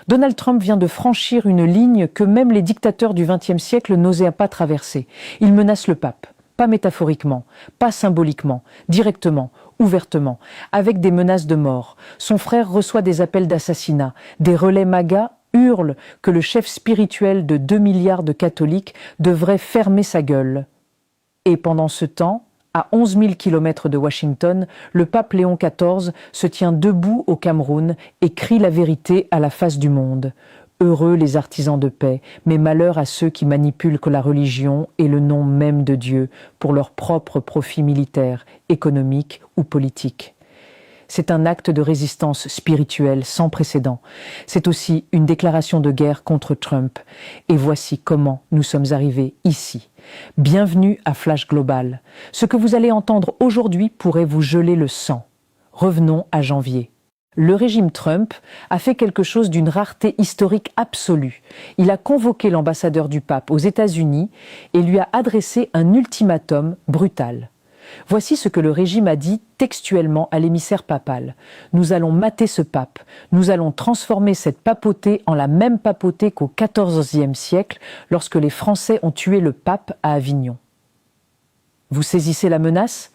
Donald Trump vient de franchir une ligne que même les dictateurs du XXe siècle n'osaient pas traverser. Il menace le pape, pas métaphoriquement, pas symboliquement, directement, ouvertement, avec des menaces de mort. Son frère reçoit des appels d'assassinat, des relais MAGA hurlent que le chef spirituel de 2 milliards de catholiques devrait fermer sa gueule. Et pendant ce temps, à 11 000 kilomètres de Washington, le pape Léon XIV se tient debout au Cameroun et crie la vérité à la face du monde. Heureux les artisans de paix, mais malheur à ceux qui manipulent que la religion et le nom même de Dieu pour leur propre profit militaire, économique ou politique. C'est un acte de résistance spirituelle sans précédent. C'est aussi une déclaration de guerre contre Trump. Et voici comment nous sommes arrivés ici. Bienvenue à Flash Global. Ce que vous allez entendre aujourd'hui pourrait vous geler le sang. Revenons à janvier. Le régime Trump a fait quelque chose d'une rareté historique absolue. Il a convoqué l'ambassadeur du pape aux États-Unis et lui a adressé un ultimatum brutal. Voici ce que le régime a dit textuellement à l'émissaire papal. Nous allons mater ce pape. Nous allons transformer cette papauté en la même papauté qu'au XIVe siècle, lorsque les Français ont tué le pape à Avignon. Vous saisissez la menace ?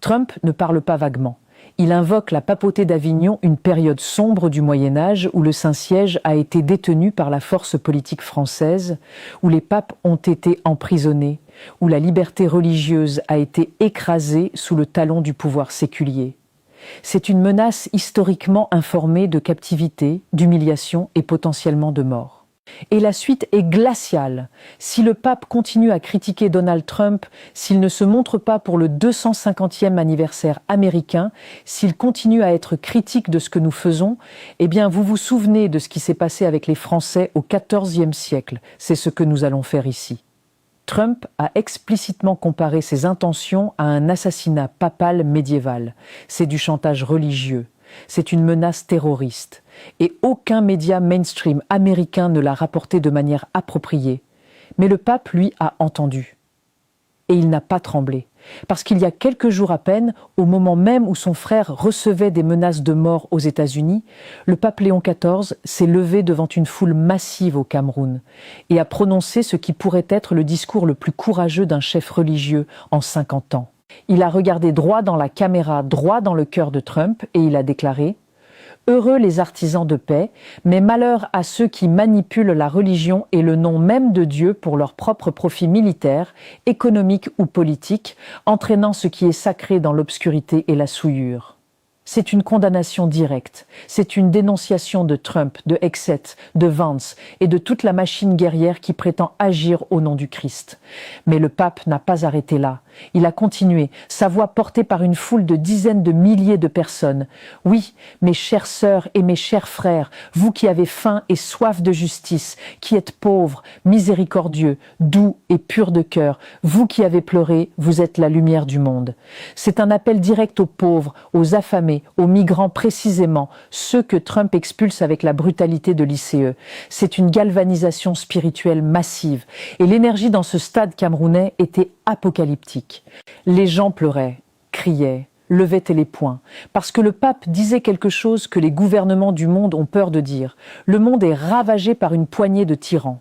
Trump ne parle pas vaguement. Il invoque la papauté d'Avignon, une période sombre du Moyen-Âge où le Saint-Siège a été détenu par la force politique française, où les papes ont été emprisonnés, où la liberté religieuse a été écrasée sous le talon du pouvoir séculier. C'est une menace historiquement informée de captivité, d'humiliation et potentiellement de mort. Et la suite est glaciale. Si le pape continue à critiquer Donald Trump, s'il ne se montre pas pour le 250e anniversaire américain, s'il continue à être critique de ce que nous faisons, eh bien vous vous souvenez de ce qui s'est passé avec les Français au XIVe siècle. C'est ce que nous allons faire ici. Trump a explicitement comparé ses intentions à un assassinat papal médiéval. C'est du chantage religieux. C'est une menace terroriste. Et aucun média mainstream américain ne l'a rapporté de manière appropriée. Mais le pape, lui, a entendu. Et il n'a pas tremblé. Parce qu'il y a quelques jours à peine, au moment même où son frère recevait des menaces de mort aux États-Unis, le pape Léon XIV s'est levé devant une foule massive au Cameroun et a prononcé ce qui pourrait être le discours le plus courageux d'un chef religieux en 50 ans. Il a regardé droit dans la caméra, droit dans le cœur de Trump, et il a déclaré « Heureux les artisans de paix, mais malheur à ceux qui manipulent la religion et le nom même de Dieu pour leur propre profit militaire, économique ou politique, entraînant ce qui est sacré dans l'obscurité et la souillure. » C'est une condamnation directe, c'est une dénonciation de Trump, de Hegseth, de Vance et de toute la machine guerrière qui prétend agir au nom du Christ. Mais le pape n'a pas arrêté là. Il a continué, sa voix portée par une foule de dizaines de milliers de personnes. Oui, mes chères sœurs et mes chers frères, vous qui avez faim et soif de justice, qui êtes pauvres, miséricordieux, doux et purs de cœur, vous qui avez pleuré, vous êtes la lumière du monde. C'est un appel direct aux pauvres, aux affamés, aux migrants précisément, ceux que Trump expulse avec la brutalité de l'ICE. C'est une galvanisation spirituelle massive. Et l'énergie dans ce stade camerounais était apocalyptique. Les gens pleuraient, criaient, levaient les poings, parce que le pape disait quelque chose que les gouvernements du monde ont peur de dire. Le monde est ravagé par une poignée de tyrans.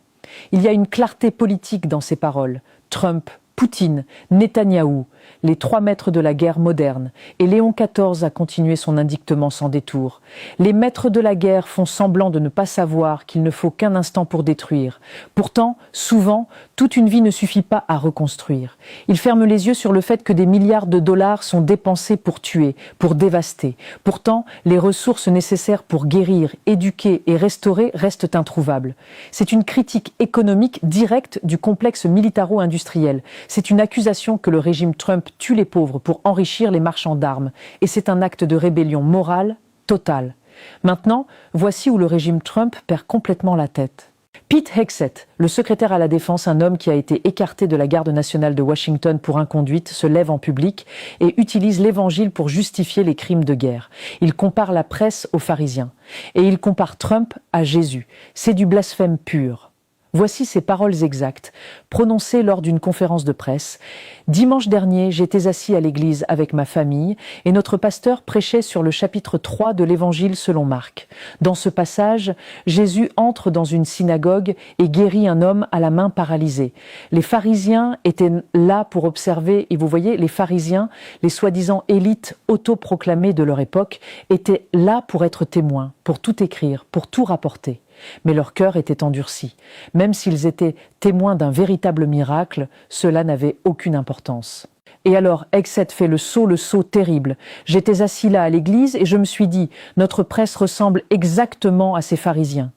Il y a une clarté politique dans ces paroles. Trump, Poutine, Netanyahou, les 3 maîtres de la guerre moderne, et Léon XIV a continué son indictement sans détour. Les maîtres de la guerre font semblant de ne pas savoir qu'il ne faut qu'un instant pour détruire. Pourtant, souvent, toute une vie ne suffit pas à reconstruire. Ils ferment les yeux sur le fait que des milliards de dollars sont dépensés pour tuer, pour dévaster. Pourtant, les ressources nécessaires pour guérir, éduquer et restaurer restent introuvables. C'est une critique économique directe du complexe militaro-industriel. C'est une accusation que le régime Trump tue les pauvres pour enrichir les marchands d'armes. Et c'est un acte de rébellion morale totale. Maintenant, voici où le régime Trump perd complètement la tête. Pete Hegseth, le secrétaire à la Défense, un homme qui a été écarté de la garde nationale de Washington pour inconduite, se lève en public et utilise l'évangile pour justifier les crimes de guerre. Il compare la presse aux pharisiens. Et il compare Trump à Jésus. C'est du blasphème pur. Voici ces paroles exactes, prononcées lors d'une conférence de presse. Dimanche dernier, j'étais assis à l'église avec ma famille et notre pasteur prêchait sur le chapitre 3 de l'Évangile selon Marc. Dans ce passage, Jésus entre dans une synagogue et guérit un homme à la main paralysée. Les pharisiens étaient là pour observer, et vous voyez, les pharisiens, les soi-disant élites autoproclamées de leur époque, étaient là pour être témoins, pour tout écrire, pour tout rapporter. Mais leur cœur était endurci. Même s'ils étaient témoins d'un véritable miracle, cela n'avait aucune importance. Et alors, Hegseth fait le saut terrible. J'étais assis là à l'église et je me suis dit, notre presse ressemble exactement à ces pharisiens.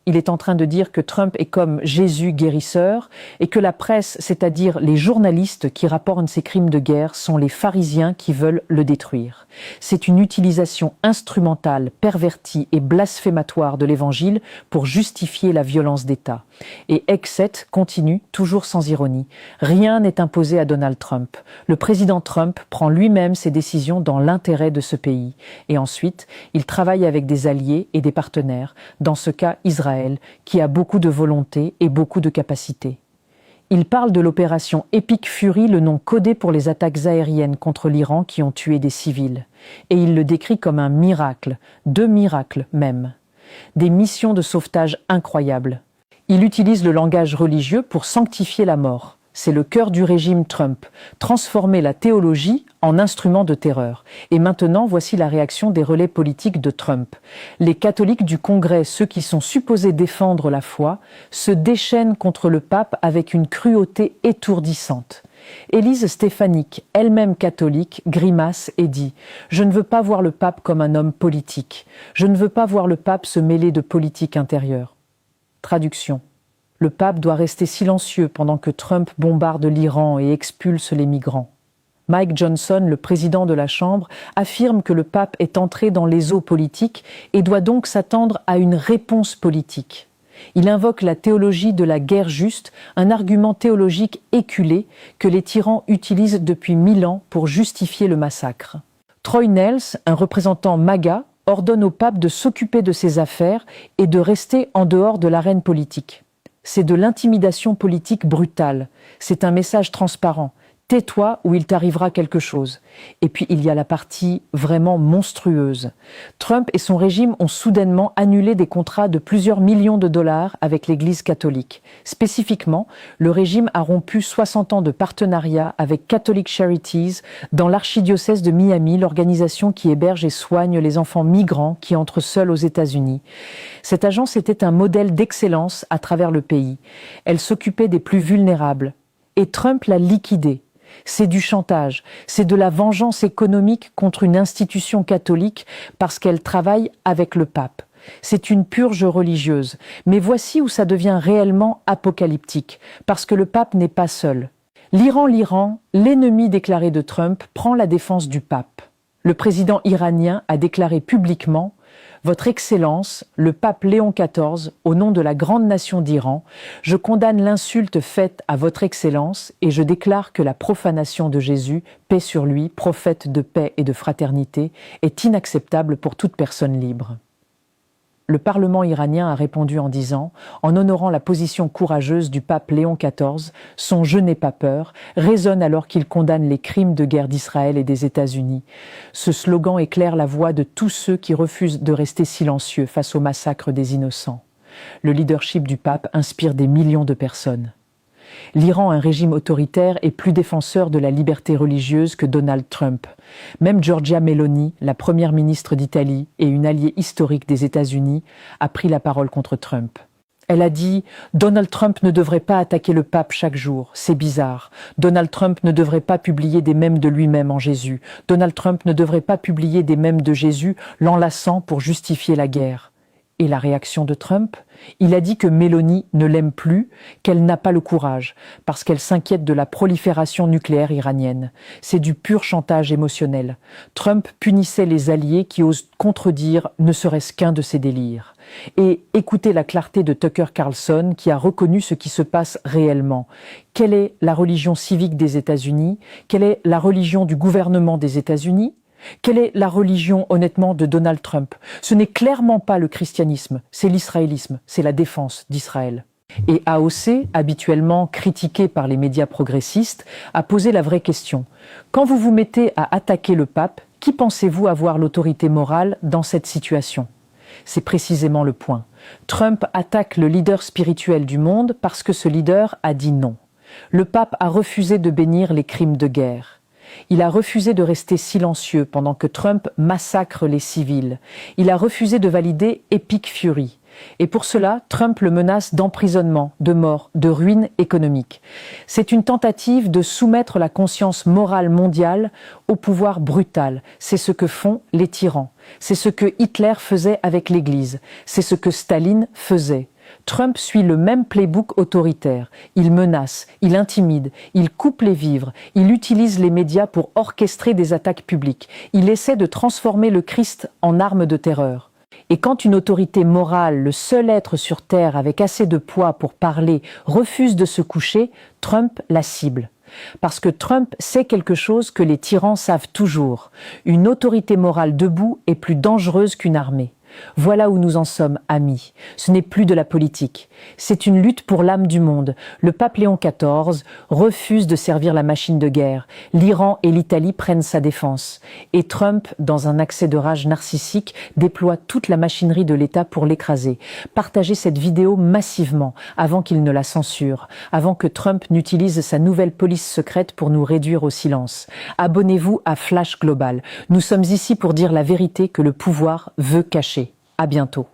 Il est en train de dire que Trump est comme Jésus guérisseur et que la presse, c'est-à-dire les journalistes qui rapportent ces crimes de guerre, sont les pharisiens qui veulent le détruire. C'est une utilisation instrumentale, pervertie et blasphématoire de l'Évangile pour justifier la violence d'État. Et Hegseth continue, toujours sans ironie. Rien n'est imposé à Donald Trump. Le président Trump prend lui-même ses décisions dans l'intérêt de ce pays. Et ensuite, il travaille avec des alliés et des partenaires, dans ce cas Israël, qui a beaucoup de volonté et beaucoup de capacités. Il parle de l'opération Epic Fury, le nom codé pour les attaques aériennes contre l'Iran qui ont tué des civils. Et il le décrit comme un miracle, 2 miracles même. Des missions de sauvetage incroyables. Il utilise le langage religieux pour sanctifier la mort. C'est le cœur du régime Trump, transformer la théologie en instrument de terreur. Et maintenant, voici la réaction des relais politiques de Trump. Les catholiques du Congrès, ceux qui sont supposés défendre la foi, se déchaînent contre le pape avec une cruauté étourdissante. Élise Stefanik, elle-même catholique, grimace et dit « Je ne veux pas voir le pape comme un homme politique. Je ne veux pas voir le pape se mêler de politique intérieure. » Traduction. Le pape doit rester silencieux pendant que Trump bombarde l'Iran et expulse les migrants. Mike Johnson, le président de la Chambre, affirme que le pape est entré dans les eaux politiques et doit donc s'attendre à une réponse politique. Il invoque la théologie de la guerre juste, un argument théologique éculé que les tyrans utilisent depuis 1000 ans pour justifier le massacre. Troy Nehls, un représentant MAGA, ordonne au pape de s'occuper de ses affaires et de rester en dehors de l'arène politique. C'est de l'intimidation politique brutale. C'est un message transparent. Tais-toi ou il t'arrivera quelque chose. Et puis il y a la partie vraiment monstrueuse. Trump et son régime ont soudainement annulé des contrats de plusieurs millions de dollars avec l'Église catholique. Spécifiquement, le régime a rompu 60 ans de partenariat avec Catholic Charities dans l'archidiocèse de Miami, l'organisation qui héberge et soigne les enfants migrants qui entrent seuls aux États-Unis. Cette agence était un modèle d'excellence à travers le pays. Elle s'occupait des plus vulnérables. Et Trump l'a liquidée. C'est du chantage, c'est de la vengeance économique contre une institution catholique parce qu'elle travaille avec le pape. C'est une purge religieuse. Mais voici où ça devient réellement apocalyptique, parce que le pape n'est pas seul. L'Iran, l'ennemi déclaré de Trump, prend la défense du pape. Le président iranien a déclaré publiquement « Votre Excellence, le pape Léon XIV, au nom de la grande nation d'Iran, je condamne l'insulte faite à Votre Excellence et je déclare que la profanation de Jésus, paix sur lui, prophète de paix et de fraternité, est inacceptable pour toute personne libre. » Le Parlement iranien a répondu en disant, en honorant la position courageuse du pape Léon XIV, son « Je n'ai pas peur » résonne alors qu'il condamne les crimes de guerre d'Israël et des États-Unis. Ce slogan éclaire la voix de tous ceux qui refusent de rester silencieux face au massacre des innocents. Le leadership du pape inspire des millions de personnes. L'Iran, un régime autoritaire, est plus défenseur de la liberté religieuse que Donald Trump. Même Giorgia Meloni, la première ministre d'Italie et une alliée historique des États-Unis, a pris la parole contre Trump. Elle a dit « Donald Trump ne devrait pas attaquer le pape chaque jour, c'est bizarre. Donald Trump ne devrait pas publier des mèmes de lui-même en Jésus. Donald Trump ne devrait pas publier des mèmes de Jésus l'enlaçant pour justifier la guerre. » Et la réaction de Trump? Il a dit que Meloni ne l'aime plus, qu'elle n'a pas le courage, parce qu'elle s'inquiète de la prolifération nucléaire iranienne. C'est du pur chantage émotionnel. Trump punissait les alliés qui osent contredire ne serait-ce qu'un de ses délires. Et écoutez la clarté de Tucker Carlson qui a reconnu ce qui se passe réellement. Quelle est la religion civique des États-Unis? Quelle est la religion du gouvernement des États-Unis? Quelle est la religion, honnêtement, de Donald Trump? Ce n'est clairement pas le christianisme, c'est l'israélisme, c'est la défense d'Israël. Et AOC, habituellement critiqué par les médias progressistes, a posé la vraie question. Quand vous vous mettez à attaquer le pape, qui pensez-vous avoir l'autorité morale dans cette situation ? C'est précisément le point. Trump attaque le leader spirituel du monde parce que ce leader a dit non. Le pape a refusé de bénir les crimes de guerre. Il a refusé de rester silencieux pendant que Trump massacre les civils. Il a refusé de valider Epic Fury. Et pour cela, Trump le menace d'emprisonnement, de mort, de ruine économique. C'est une tentative de soumettre la conscience morale mondiale au pouvoir brutal. C'est ce que font les tyrans. C'est ce que Hitler faisait avec l'Église. C'est ce que Staline faisait. Trump suit le même playbook autoritaire. Il menace, il intimide, il coupe les vivres, il utilise les médias pour orchestrer des attaques publiques. Il essaie de transformer le Christ en arme de terreur. Et quand une autorité morale, le seul être sur Terre avec assez de poids pour parler, refuse de se coucher, Trump la cible. Parce que Trump sait quelque chose que les tyrans savent toujours. Une autorité morale debout est plus dangereuse qu'une armée. Voilà où nous en sommes, amis. Ce n'est plus de la politique. C'est une lutte pour l'âme du monde. Le pape Léon XIV refuse de servir la machine de guerre. L'Iran et l'Italie prennent sa défense. Et Trump, dans un accès de rage narcissique, déploie toute la machinerie de l'État pour l'écraser. Partagez cette vidéo massivement avant qu'il ne la censure, avant que Trump n'utilise sa nouvelle police secrète pour nous réduire au silence. Abonnez-vous à Flash Global. Nous sommes ici pour dire la vérité que le pouvoir veut cacher. À bientôt.